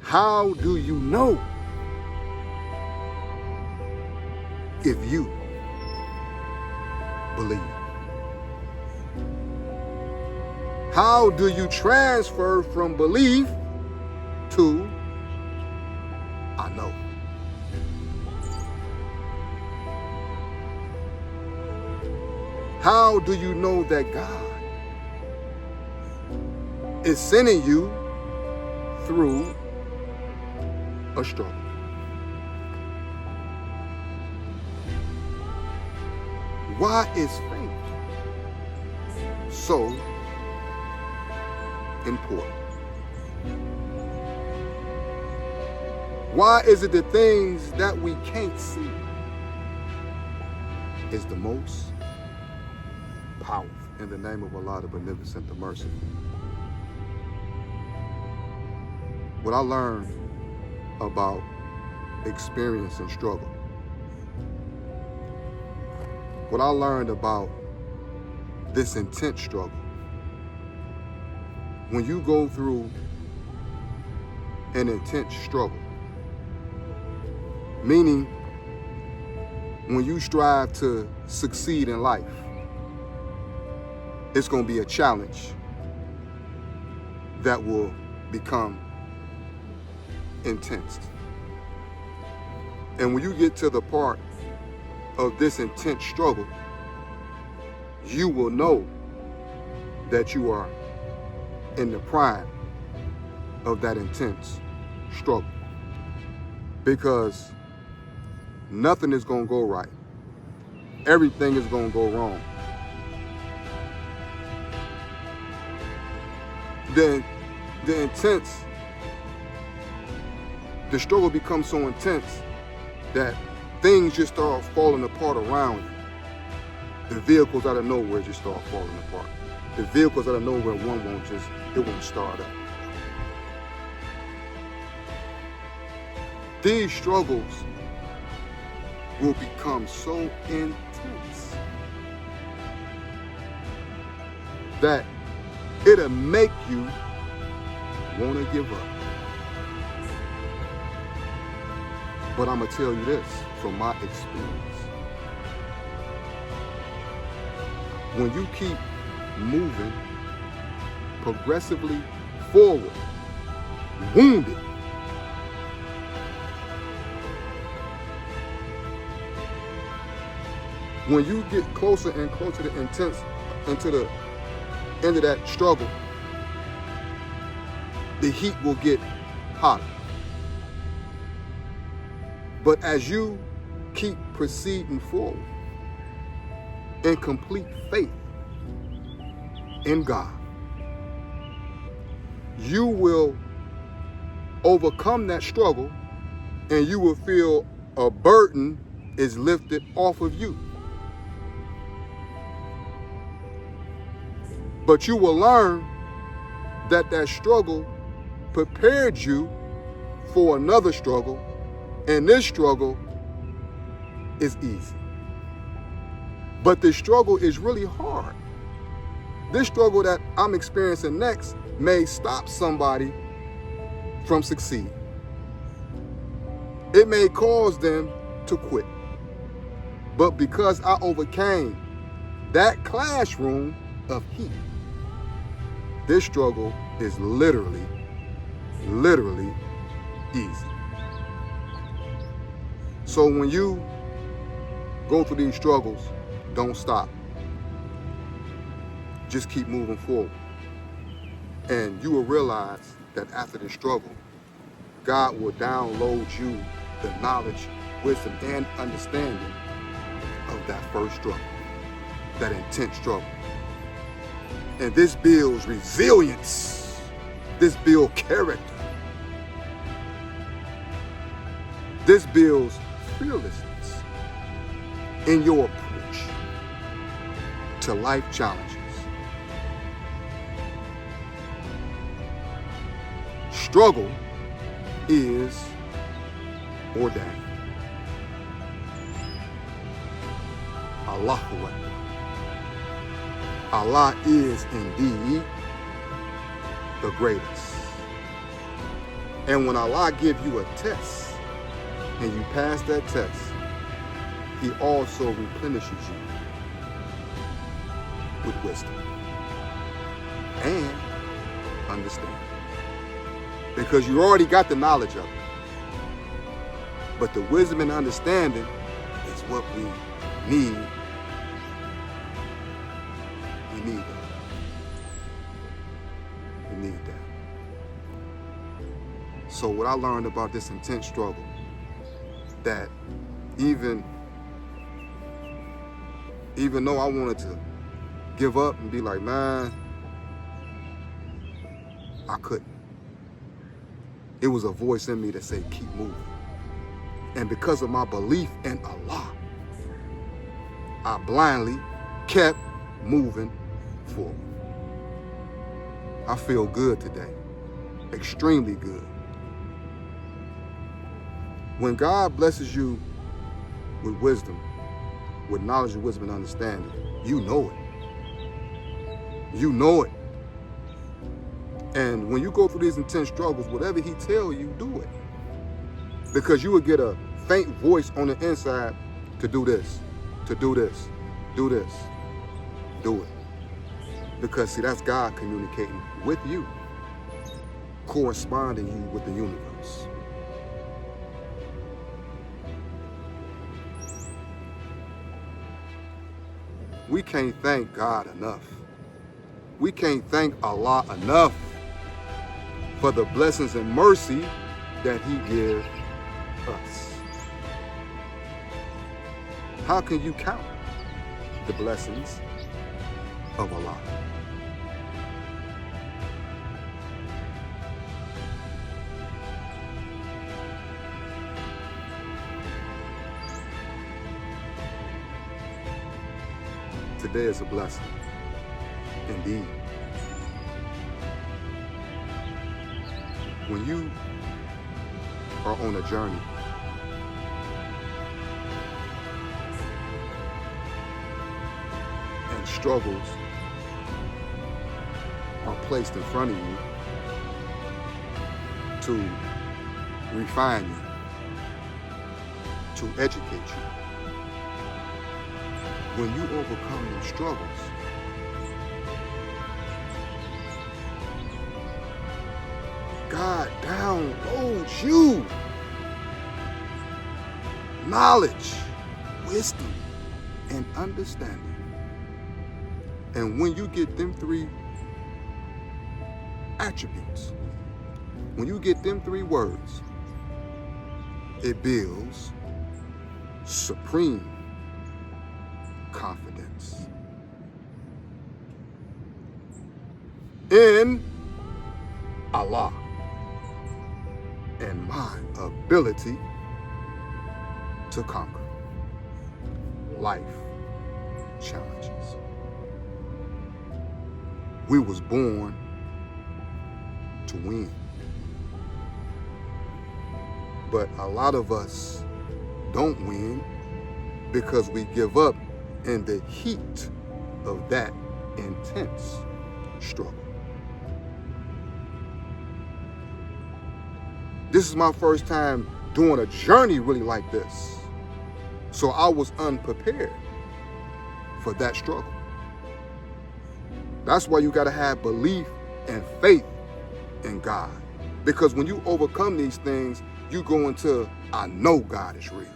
How do you know if you believe? How do you transfer from belief to I know? How do you know that God is sending you through a struggle? Why is faith so important? Why is it the things that we can't see is the most powerful? In the name of Allah, the Beneficent, the Merciful. What I learned about experience and struggle, what I learned about this intense struggle, when you go through an intense struggle, meaning when you strive to succeed in life, it's going to be a challenge that will become intense. And when you get to the part of this intense struggle, you will know that you are in the prime of that intense struggle, because nothing is going to go right. Everything is going to go wrong. The struggle becomes so intense that things just start falling apart around you. The vehicles out of nowhere just start falling apart. The vehicles out of nowhere, it won't start up. These struggles will become so intense that it'll make you want to give up. But I'm going to tell you this from my experience. When you keep moving progressively forward, wounded, when you get closer and closer to intense, into the end of that struggle, the heat will get hotter. But as you keep proceeding forward in complete faith in God, you will overcome that struggle and you will feel a burden is lifted off of you. But you will learn that that struggle prepared you for another struggle, and this struggle is easy. But the struggle is really hard. This struggle that I'm experiencing next may stop somebody from succeeding. It may cause them to quit. But because I overcame that classroom of heat, this struggle is literally easy. So when you go through these struggles, don't stop. Just keep moving forward. And you will realize that after the struggle, God will download you the knowledge, wisdom, and understanding of that first struggle, that intense struggle. And this builds resilience. This builds character. This builds fearlessness in your approach to life challenges. Struggle is ordained. Allahu Akbar. Allah is indeed the greatest. And when Allah gives you a test and you pass that test, He also replenishes you with wisdom and understanding. Because you already got the knowledge of it. But the wisdom and understanding is what we need. We need that. We need that. So what I learned about this intense struggle, that even though I wanted to give up and be like, man, I couldn't. It was a voice in me that said, keep moving. And because of my belief in Allah, I blindly kept moving forward. I feel good today, extremely good. When God blesses you with wisdom, with knowledge and wisdom and understanding, you know it. You know it. And when you go through these intense struggles, whatever He tells you, do it. Because you will get a faint voice on the inside to do this, to do this, do this, do it. Because see, that's God communicating with you, corresponding you with the universe. We can't thank God enough. We can't thank Allah enough for the blessings and mercy that He gives us. How can you count the blessings of Allah? Today is a blessing, indeed. When you are on a journey, and struggles are placed in front of you to refine you, to educate you, when you overcome those struggles, God downloads you knowledge, wisdom, and understanding. And when you get them three attributes, when you get them three words, it builds supreme confidence in Allah and my ability to conquer life challenges. We was born to win, but a lot of us don't win because we give up in the heat of that intense struggle. This is my first time doing a journey really like this. So I was unprepared for that struggle. That's why you gotta have belief and faith in God. Because when you overcome these things, you go into, I know God is real.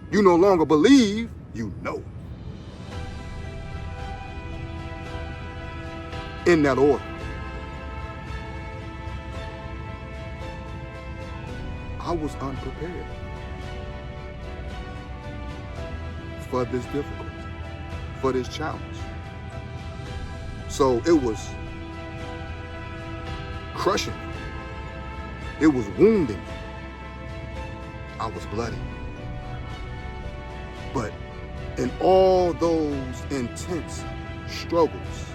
You no longer believe, you know. In that order. I was unprepared for this difficulty, for this challenge. So it was crushing me. It was wounding me. I was bloody. But in all those intense struggles,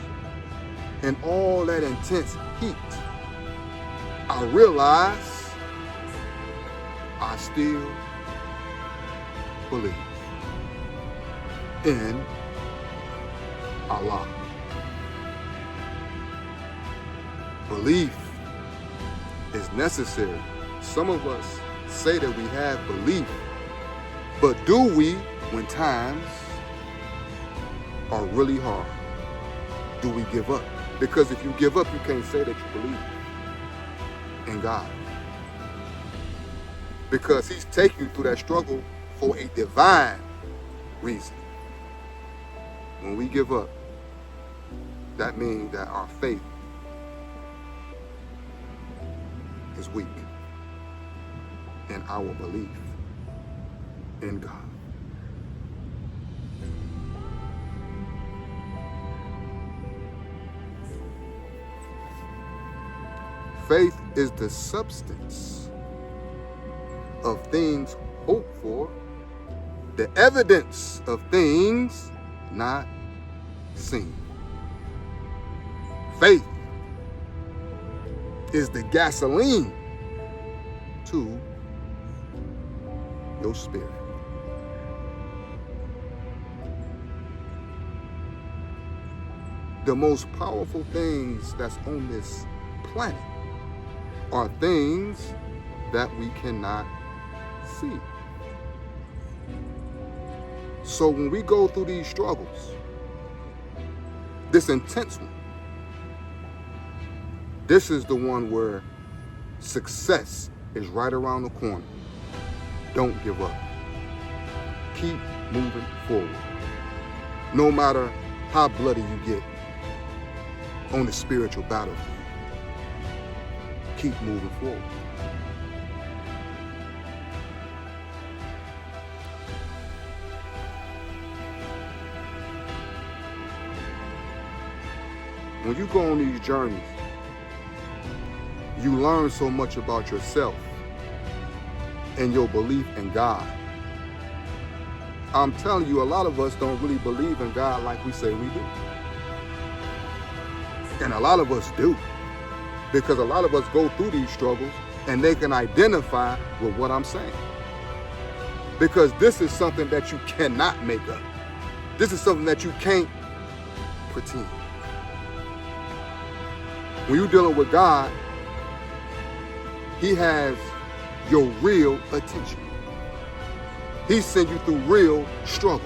in all that intense heat, I realized I still believe in Allah. Belief is necessary. Some of us say that we have belief, but do we when times are really hard? Do we give up? Because if you give up, you can't say that you believe in God. Because he's taking you through that struggle for a divine reason. When we give up, that means that our faith is weak in our belief in God. Faith is the substance of things hoped for, the evidence of things not seen. Faith is the gasoline to your spirit. The most powerful things that's on this planet are things that we cannot see. So when we go through these struggles, this intense one, this is the one where success is right around the corner. Don't give up. Keep moving forward. No matter how bloody you get on the spiritual battlefield, keep moving forward. When you go on these journeys, you learn so much about yourself and your belief in God. I'm telling you, a lot of us don't really believe in God like we say we do. And a lot of us do. Because a lot of us go through these struggles and they can identify with what I'm saying. Because this is something that you cannot make up. This is something that you can't pretend. When you're dealing with God, he has your real attention. He sent you through real struggles.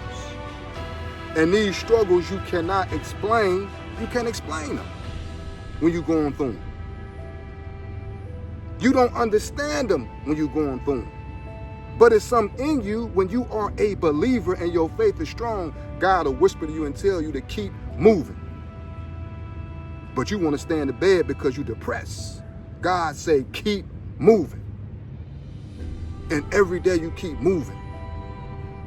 And these struggles you cannot explain, you can't explain them when you're going through them. You don't understand them when you're going through them. But it's something in you when you are a believer and your faith is strong, God will whisper to you and tell you to keep moving. But you want to stay in the bed because you're depressed. God say, keep moving. And every day you keep moving.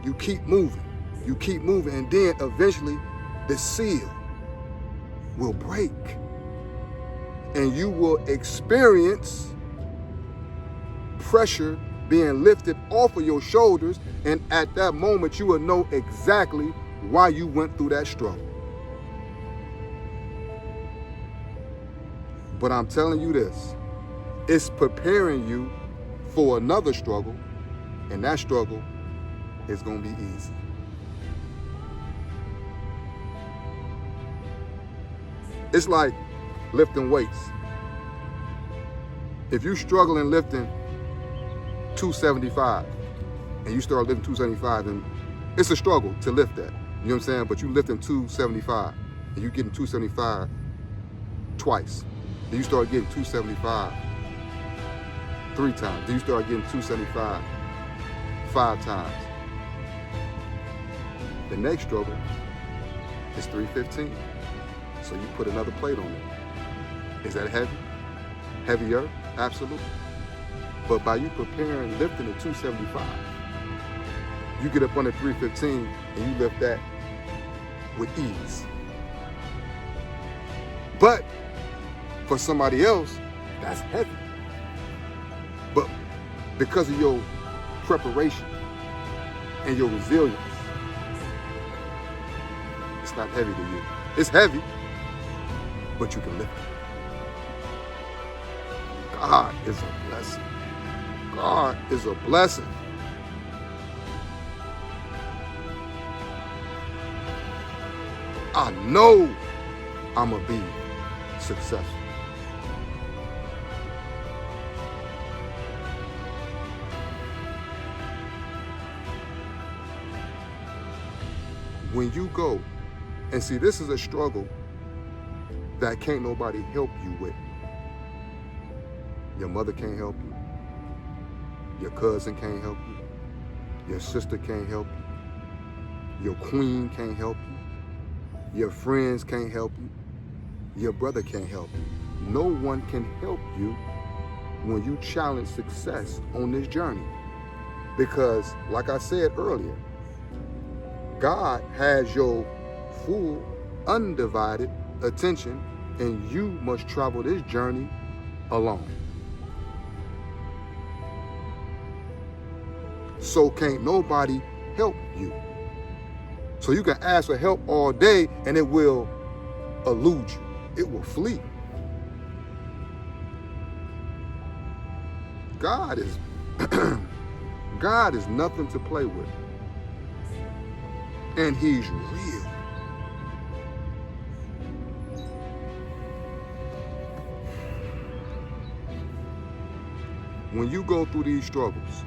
You keep moving. You keep moving. And then eventually the seal will break. And you will experience pressure being lifted off of your shoulders. And at that moment, you will know exactly why you went through that struggle. But I'm telling you this, it's preparing you for another struggle, and that struggle is going to be easy. It's like lifting weights. If you're struggling lifting 275 and you start lifting 275, and it's a struggle to lift that. You know what I'm saying? But you lifting 275 and you getting 275 twice. Then you start getting 275 3 times. Then you start getting 275 5 times. The next struggle is 315. So you put another plate on it. Is that heavy? Heavier? Absolutely. But by you preparing lifting the 275, you get up on the 315 and you lift that with ease. But for somebody else, that's heavy. But because of your preparation and your resilience, it's not heavy to you. It's heavy, but you can lift it. God is a blessing. God is a blessing. I know I'm going to be successful. when you go, and see, this is a struggle that can't nobody help you with. Your mother can't help you. Your cousin can't help you. Your sister can't help you. Your queen can't help you. Your friends can't help you. Your brother can't help you. No one can help you when you challenge success on this journey. Because, like I said earlier, God has your full, undivided attention, and you must travel this journey alone. So can't nobody help you. So you can ask for help all day and it will elude you. It will flee. God is God is nothing to play with. And he's real. When you go through these struggles,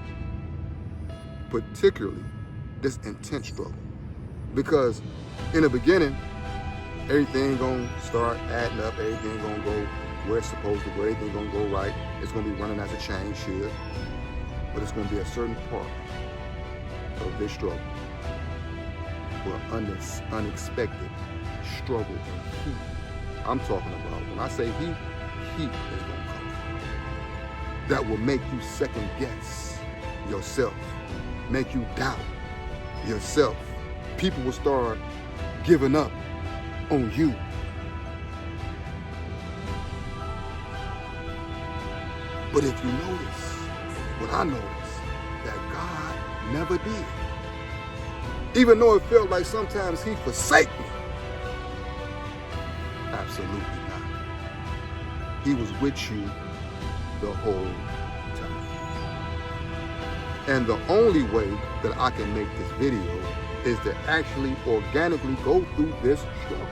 particularly this intense struggle, because in the beginning, everything gonna start adding up, everything gonna go where it's supposed to go, everything gonna go right, it's gonna be running as a chain should, but it's gonna be a certain part of this struggle where unexpected struggle and heat. I'm talking about, when I say heat, heat is gonna come from. That will make you second guess yourself, make you doubt yourself. People will start giving up on you. But if you notice, what I noticed, that God never did. Even though it felt like sometimes he forsake me. Absolutely not. He was with you the whole time. And the only way that I can make this video is to actually organically go through this struggle.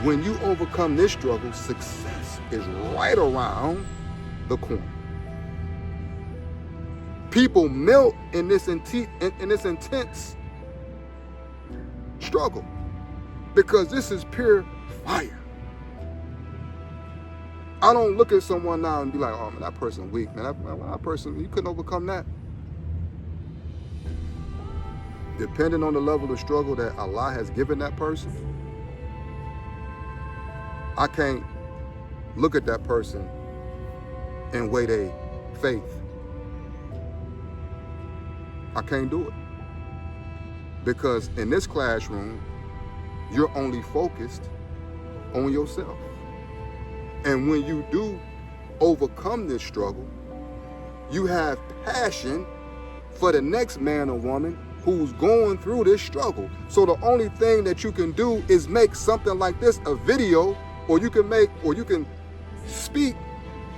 When you overcome this struggle, success is right around the corner. People melt in this intense struggle because this is pure fire. I don't look at someone now and be like, oh man, that person weak, man. That person, you couldn't overcome that. Depending on the level of struggle that Allah has given that person, I can't look at that person and weigh their faith. I can't do it. Because in this classroom, you're only focused on yourself. And when you do overcome this struggle, you have passion for the next man or woman who's going through this struggle. So the only thing that you can do is make something like this a video, or you can speak,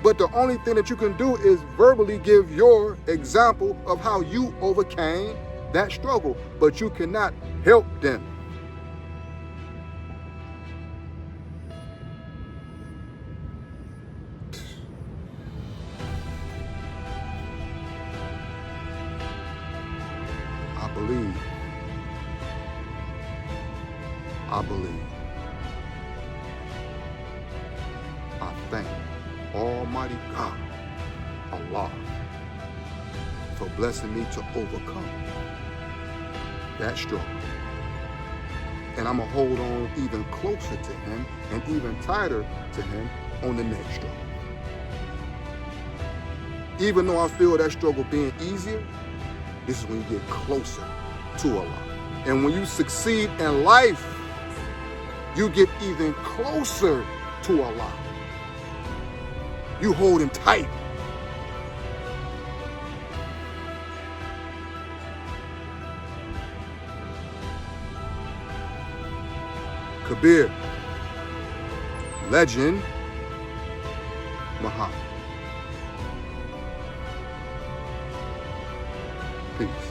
but the only thing that you can do is verbally give your example of how you overcame that struggle, but you cannot help them. I believe. I thank Almighty God, Allah, for blessing me to overcome that struggle. And I'm going to hold on even closer to him and even tighter to him on the next struggle. Even though I feel that struggle being easier, this is when you get closer to Allah. And when you succeed in life, you get even closer to Allah. You hold him tight. Kabir, legend, Muhammad. Peace.